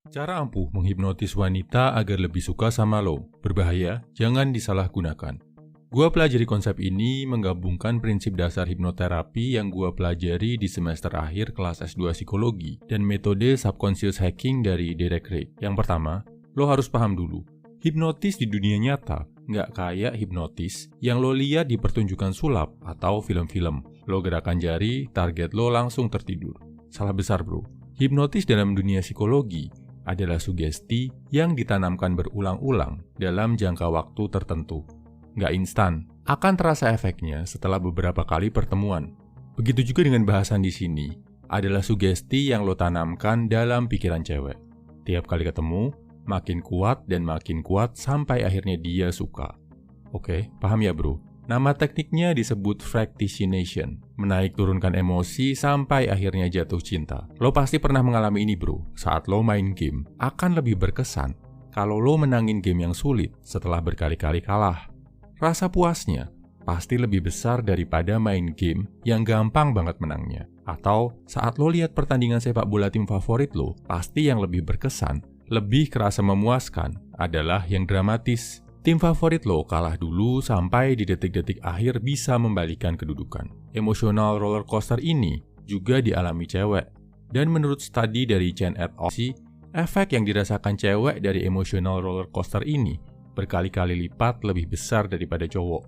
Cara ampuh menghipnotis wanita agar lebih suka sama lo. Berbahaya, jangan disalahgunakan. Gua pelajari konsep ini menggabungkan prinsip dasar hipnoterapi yang gua pelajari di semester akhir kelas S2 psikologi dan metode subconscious hacking dari Derek Ray. Yang pertama, lo harus paham dulu, hipnotis di dunia nyata nggak kayak hipnotis yang lo lihat di pertunjukan sulap atau film-film. Lo gerakan jari, target lo langsung tertidur. Salah besar bro. Hipnotis dalam dunia psikologi adalah sugesti yang ditanamkan berulang-ulang dalam jangka waktu tertentu. Nggak instan, akan terasa efeknya setelah beberapa kali pertemuan. Begitu juga dengan bahasan di sini, adalah sugesti yang lo tanamkan dalam pikiran cewek. Tiap kali ketemu, makin kuat sampai akhirnya dia suka. Oke, paham ya bro? Nama tekniknya disebut fractionation, menaik turunkan emosi sampai akhirnya jatuh cinta. Lo pasti pernah mengalami ini bro, saat lo main game. Akan lebih berkesan kalau lo menangin game yang sulit setelah berkali-kali kalah. Rasa puasnya pasti lebih besar daripada main game yang gampang banget menangnya. Atau saat lo lihat pertandingan sepak bola tim favorit lo, pasti yang lebih berkesan, lebih kerasa memuaskan adalah yang dramatis. Tim favorit lo kalah dulu sampai di detik-detik akhir bisa membalikan kedudukan. Emosional roller coaster ini juga dialami cewek. Dan menurut studi dari Chen et al., efek yang dirasakan cewek dari emosional roller coaster ini berkali-kali lipat lebih besar daripada cowok.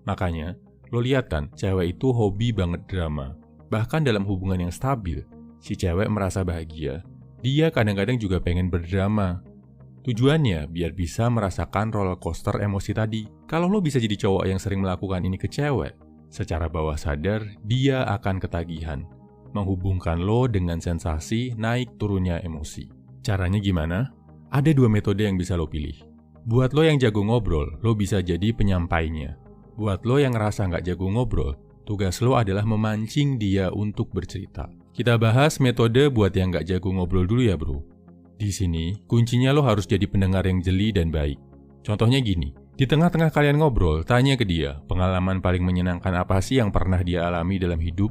Makanya, lo lihat kan, cewek itu hobi banget drama. Bahkan dalam hubungan yang stabil, si cewek merasa bahagia. Dia kadang-kadang juga pengen berdrama. Tujuannya biar bisa merasakan roller coaster emosi tadi. Kalau lo bisa jadi cowok yang sering melakukan ini ke cewek, secara bawah sadar dia akan ketagihan, menghubungkan lo dengan sensasi naik turunnya emosi. Caranya gimana? Ada 2 metode yang bisa lo pilih. Buat lo yang jago ngobrol, lo bisa jadi penyampainya. Buat lo yang ngerasa nggak jago ngobrol, tugas lo adalah memancing dia untuk bercerita. Kita bahas metode buat yang nggak jago ngobrol dulu ya bro. Di sini, kuncinya lo harus jadi pendengar yang jeli dan baik. Contohnya gini, di tengah-tengah kalian ngobrol, tanya ke dia, pengalaman paling menyenangkan apa sih yang pernah dia alami dalam hidup?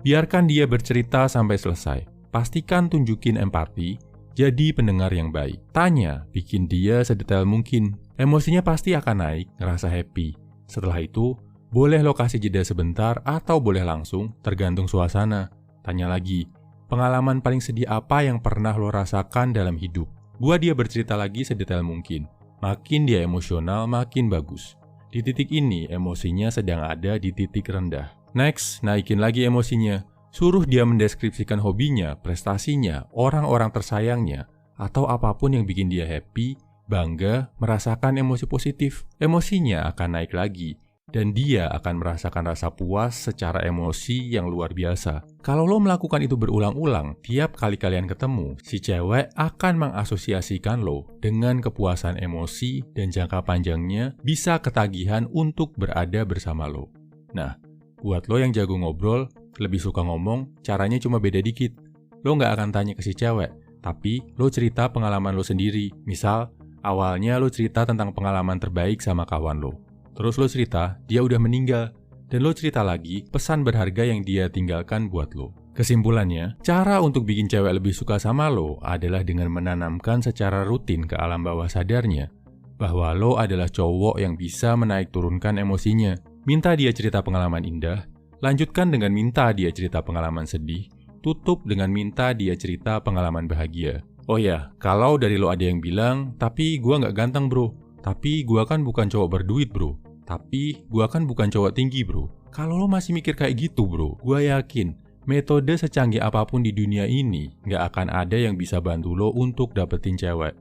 Biarkan dia bercerita sampai selesai. Pastikan tunjukin empati, jadi pendengar yang baik. Tanya, bikin dia sedetail mungkin. Emosinya pasti akan naik, ngerasa happy. Setelah itu, boleh lo kasih jeda sebentar atau boleh langsung, tergantung suasana. Tanya lagi, pengalaman paling sedih apa yang pernah lo rasakan dalam hidup? Buat dia bercerita lagi sedetail mungkin. Makin dia emosional, makin bagus. Di titik ini, emosinya sedang ada di titik rendah. Next, naikin lagi emosinya. Suruh dia mendeskripsikan hobinya, prestasinya, orang-orang tersayangnya, atau apapun yang bikin dia happy, bangga, merasakan emosi positif. Emosinya akan naik lagi. Dan dia akan merasakan rasa puas secara emosi yang luar biasa. Kalau lo melakukan itu berulang-ulang, tiap kali kalian ketemu, si cewek akan mengasosiasikan lo dengan kepuasan emosi dan jangka panjangnya bisa ketagihan untuk berada bersama lo. Nah, buat lo yang jago ngobrol, lebih suka ngomong, caranya cuma beda dikit. Lo nggak akan tanya ke si cewek, tapi lo cerita pengalaman lo sendiri. Misal, awalnya lo cerita tentang pengalaman terbaik sama kawan lo. Terus lo cerita, dia udah meninggal. Dan lo cerita lagi, pesan berharga yang dia tinggalkan buat lo. Kesimpulannya, cara untuk bikin cewek lebih suka sama lo adalah dengan menanamkan secara rutin ke alam bawah sadarnya bahwa lo adalah cowok yang bisa menaik turunkan emosinya. Minta dia cerita pengalaman indah, lanjutkan dengan minta dia cerita pengalaman sedih, tutup dengan minta dia cerita pengalaman bahagia. Oh ya, kalau dari lo ada yang bilang, tapi gua nggak ganteng bro. Tapi gua kan bukan cowok berduit bro. Tapi gua kan bukan cowok tinggi bro. Kalau lo masih mikir kayak gitu bro, gua yakin metode secanggih apapun di dunia ini nggak akan ada yang bisa bantu lo untuk dapetin cewek.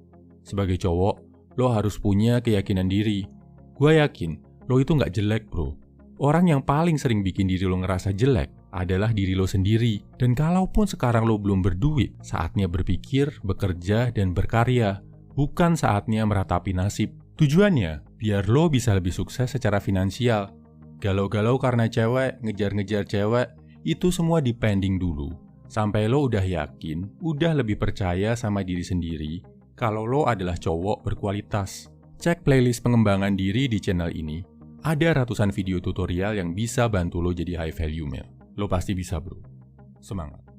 Sebagai cowok, lo harus punya keyakinan diri. Gua yakin lo itu nggak jelek bro. Orang yang paling sering bikin diri lo ngerasa jelek adalah diri lo sendiri. Dan kalaupun sekarang lo belum berduit, saatnya berpikir, bekerja, dan berkarya. Bukan saatnya meratapi nasib. Tujuannya, biar lo bisa lebih sukses secara finansial. Galau-galau karena cewek, ngejar-ngejar cewek, itu semua dipending dulu. Sampai lo udah yakin, udah lebih percaya sama diri sendiri, kalau lo adalah cowok berkualitas. Cek playlist pengembangan diri di channel ini. Ada ratusan video tutorial yang bisa bantu lo jadi high value male. Lo pasti bisa bro. Semangat!